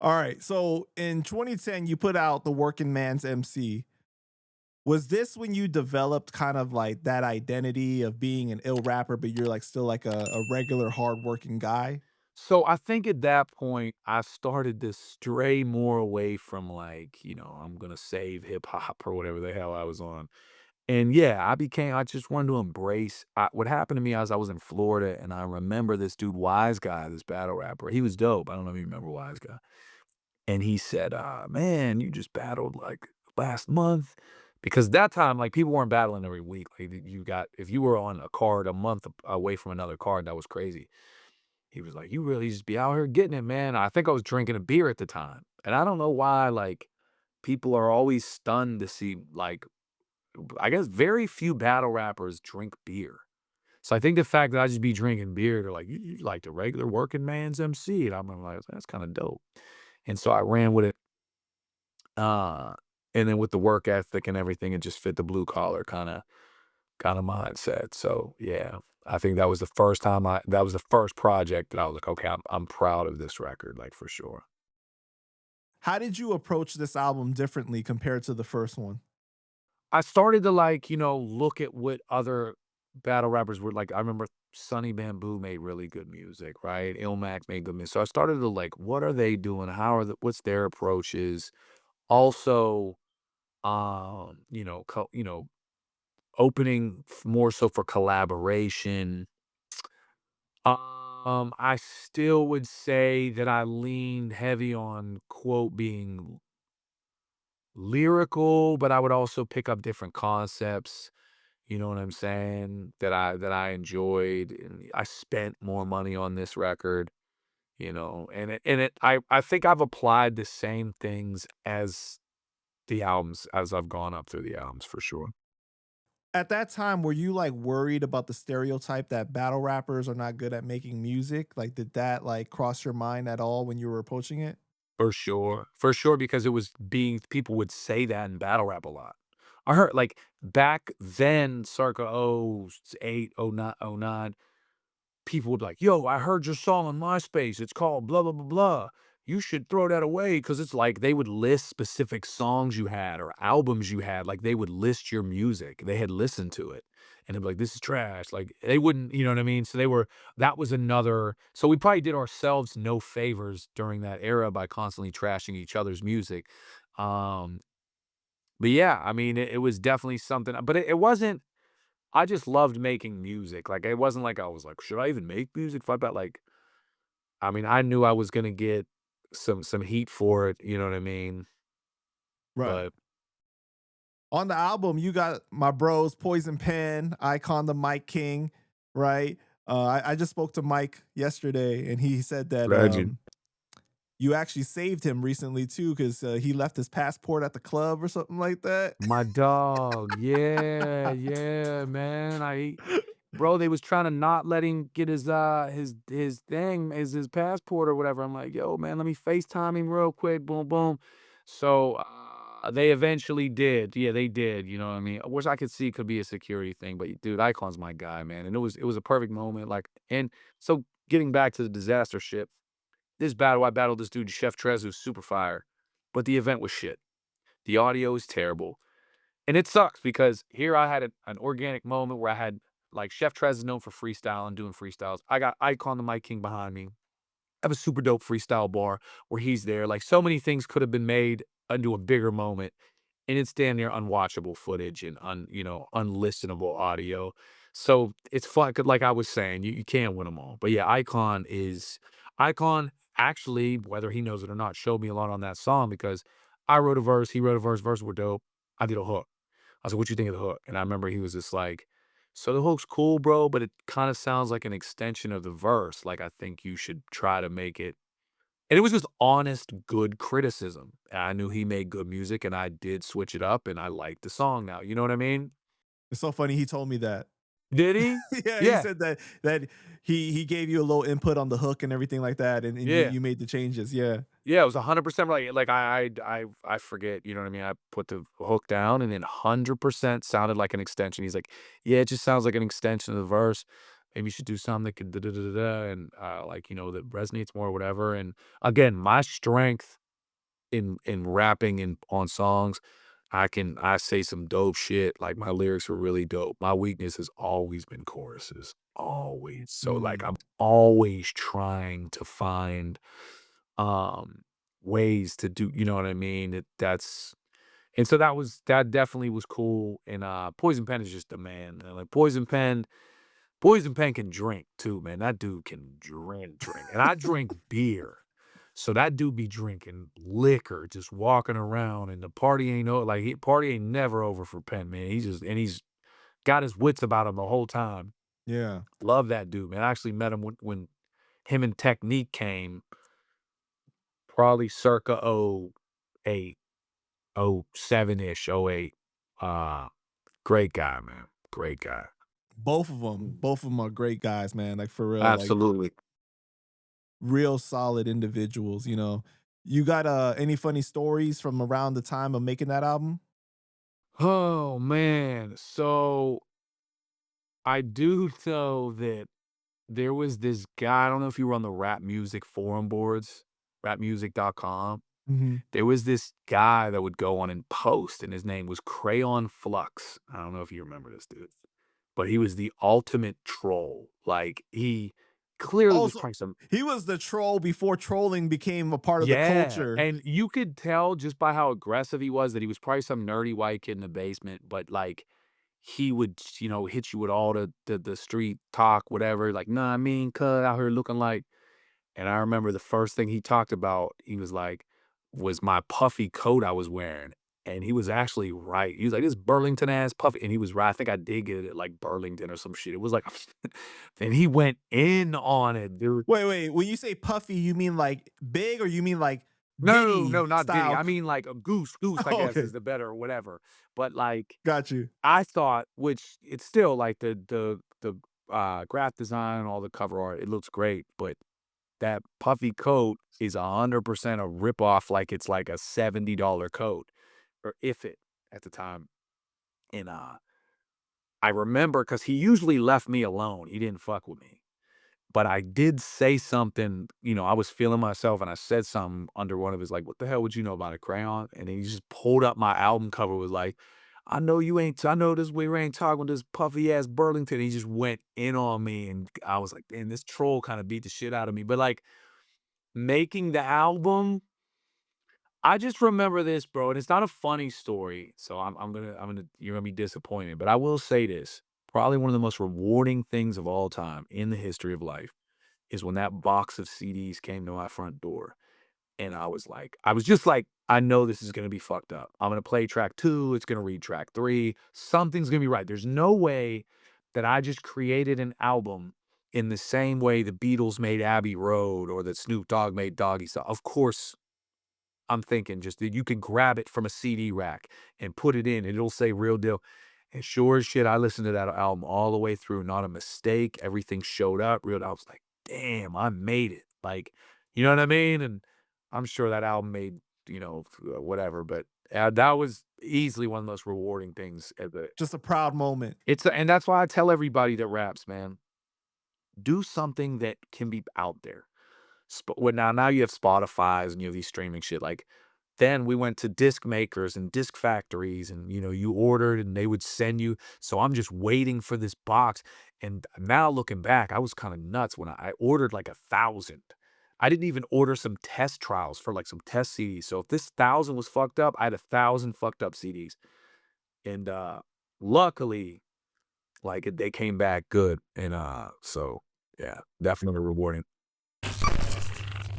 All right. So in 2010, you put out the Working Man's MC. Was this when you developed kind of like that identity of being an ill rapper, but you're like still like a regular hardworking guy? So I think at that point, I started to stray more away from like, I'm gonna save hip hop or whatever the hell I was on. And yeah, I just wanted to embrace what happened to me as I was in Florida, and I remember this dude, Wise Guy, this battle rapper. He was dope. I don't know if you remember Wise Guy. And he said, man, you just battled like last month. Because that time, like people weren't battling every week. Like if you were on a card a month away from another card, that was crazy. He was like, "You really just be out here getting it, man." I think I was drinking a beer at the time, and I don't know why, like, people are always stunned to see, like, I guess very few battle rappers drink beer. So I think the fact that I just be drinking beer, they're like, "You like the regular working man's MC," and I'm like, "That's kinda dope." And so I ran with it, uh, and then with the work ethic and everything, it just fit the blue collar kinda mindset. So, yeah, I think that was the first project that I was like, "Okay, I'm proud of this record," like, for sure. How did you approach this album differently compared to the first one? I started to, like, look at what other battle rappers were like. I remember Sonny Bamboo made really good music, right? Illmac made good music. So I started to like, what are they doing? What's their approaches? Also, opening more so for collaboration. I still would say that I leaned heavy on, quote, being lyrical, but I would also pick up different concepts, you know what I'm saying, that I enjoyed, and I spent more money on this record, I think I've applied the same things as the albums as I've gone up through the albums for sure. At that time, were you like worried about the stereotype that battle rappers are not good at making music? Like, did that like cross your mind at all when you were approaching it? For sure, because it was being people would say that in battle rap a lot. I heard like back then, circa '08, '09, people would be like, "Yo, I heard your song on MySpace. It's called blah blah blah blah. You should throw that away." Because it's like they would list specific songs you had or albums you had. Like they would list your music. They had listened to it, and they'd be like, "This is trash." Like they wouldn't, you know what I mean? So that was another. So we probably did ourselves no favors during that era by constantly trashing each other's music. Um, but yeah, I mean, it was definitely something. But it wasn't. I just loved making music. Like it wasn't like I was like, should I even make music? If I bet like I mean, I knew I was gonna get some heat for it, you know what I mean? Right. But On the album, you got my bros, Poison Pen, Icon the Mike King, right? I just spoke to Mike yesterday, and he said that legend. you actually saved him recently too, because he left his passport at the club or something like that. My dog. Yeah, yeah, man. Bro, they was trying to not let him get his thing, his passport or whatever. I'm like, yo, man, let me FaceTime him real quick. Boom, boom. So they eventually did. Yeah, they did. You know what I mean? Which I could see could be a security thing, but dude, Icon's my guy, man. And it was a perfect moment. Like, and so getting back to the disaster ship, I battled this dude, Chef Trez, who's super fire, but the event was shit. The audio is terrible. And it sucks because here I had an organic moment where I had like Chef Trez is known for freestyle doing freestyles. I got Icon the Mike King behind me. I have a super dope freestyle bar where he's there. Like so many things could have been made into a bigger moment. And it's damn near unwatchable footage and unlistenable audio. So it's fun. 'Cause like I was saying, you can't win them all. But yeah, Icon actually, whether he knows it or not, showed me a lot on that song because I wrote a verse, he wrote a verse were dope. I did a hook. I was like, "What you think of the hook?" And I remember he was just like, "So the hook's cool, bro, but it kinda sounds like an extension of the verse. Like, I think you should try to make it." And it was just honest, good criticism. I knew he made good music, and I did switch it up, and I liked the song now, you know what I mean? It's so funny he told me that. Did he? Yeah, he Yeah, said that he gave you a little input on the hook and everything like that, and you yeah. you made the changes. Yeah. Yeah, it was 100% right. Like, I forget, you know what I mean? I put the hook down, and then 100% sounded like an extension. He's like, "Yeah, it just sounds like an extension of the verse." maybe you should do something that could da da da da da," and, like, that resonates more or whatever, and, again, my strength in rapping and on songs, I say some dope shit, like, my lyrics are really dope. My weakness has always been choruses, always. So, like, Mm. I'm always trying to find, um, ways to do you know what I mean? That's and so that definitely was cool, and, Poison Pen is just the man, and, like, Poison Pen can drink too, man. That dude can drink, and I drink beer. So that dude be drinking liquor, just walking around, and the party ain't party ain't never over for Penn, man. He's got his wits about him the whole time. Yeah. Love that dude, man. I actually met him when him and Technique came, probably circa '08, '07-ish, '08. Uh, Great guy, man. Great guy. Mm. Both of them are great guys, man. Like for real, like Absolutely. real solid individuals. You know, you got any funny stories from around the time of making that album? Oh man. So I do know that there was this guy, I don't know if you were on the rap music forum boards, rapmusic.com. Hmm. There was this guy that would go on and post, and his name was Crayon Flux. I don't know if you remember this dude, but he was the ultimate troll. Like, he clearly was Also, trying some he was the troll before trolling became a part of the yeah, culture. and you could tell just by how aggressive he was that he was probably some nerdy white kid in the basement, but, like, he would, hit you with all the street talk, whatever, like, "Nah, I mean, cuz out here looking like," and I remember the first thing he talked about, he was like, was my puffy coat I was wearing, and he was actually right. He was like, "This Burlington ass puffy," and he was right. I think I did get it at, like, Burlington or some shit. It was like and he went in on it, dude. Wait, wait. When you say puffy, you mean like big or you mean like No, no, Diddy not Diddy. style? I mean, like, a goose, I guess, Okay, is the better whatever, but, like, got you. I thought which it's still like the graph design and all the cover art, it looks great, but that puffy coat is 100% a ripoff, like it's like a $70 coat, or if it at the time, and, I remember because he usually left me alone, he didn't fuck with me. But I did say something, I was feeling myself and I said something under one of his like, "What the hell would you know about a crayon?" And he just pulled up my album cover, was like, I know this we ain't talking with this puffy ass Burlington." He just went in on me and I was like, "Damn, this troll kinda beat the shit out of me." But, like, making the album, I just remember this, bro, and it's not a funny story, so I'm gonna you're gonna be disappointed, but I will say this, probably one of the most rewarding things of all time in the history of life is when that box of CDs came to my front door, and I was just like, "I know this is gonna be fucked up. I'm gonna play track 2, it's gonna read track 3, something's gonna be right. There's no way that I just created an album in the same way the Beatles made Abbey Road or that Snoop Dogg made Doggy Style." Of course, I'm thinking just that you can grab it from a CD rack and put it in, and it'll say "Real Deal." And sure as shit, I listened to that album all the way through, not a mistake. Everything showed up. Real, I was like, "Damn, I made it." Like, you know what I mean? And I'm sure that album made, whatever, but that was easily one of the most rewarding things ever. Just a proud moment. And that's why I tell everybody that raps, man, do something that can be out there. Well, now you have Spotify's and you have these streaming shit, like, then we went to disc makers and disc factories and, you ordered and they would send you so I'm just waiting for this box, and now looking back, I was kinda nuts when I ordered, like, 1,000. I didn't even order some test trials for, like, some test CDs, so if this 1,000 was fucked up, I had 1,000 fucked up CDs, and, luckily, like, they came back good, and, so, yeah, definitely rewarding.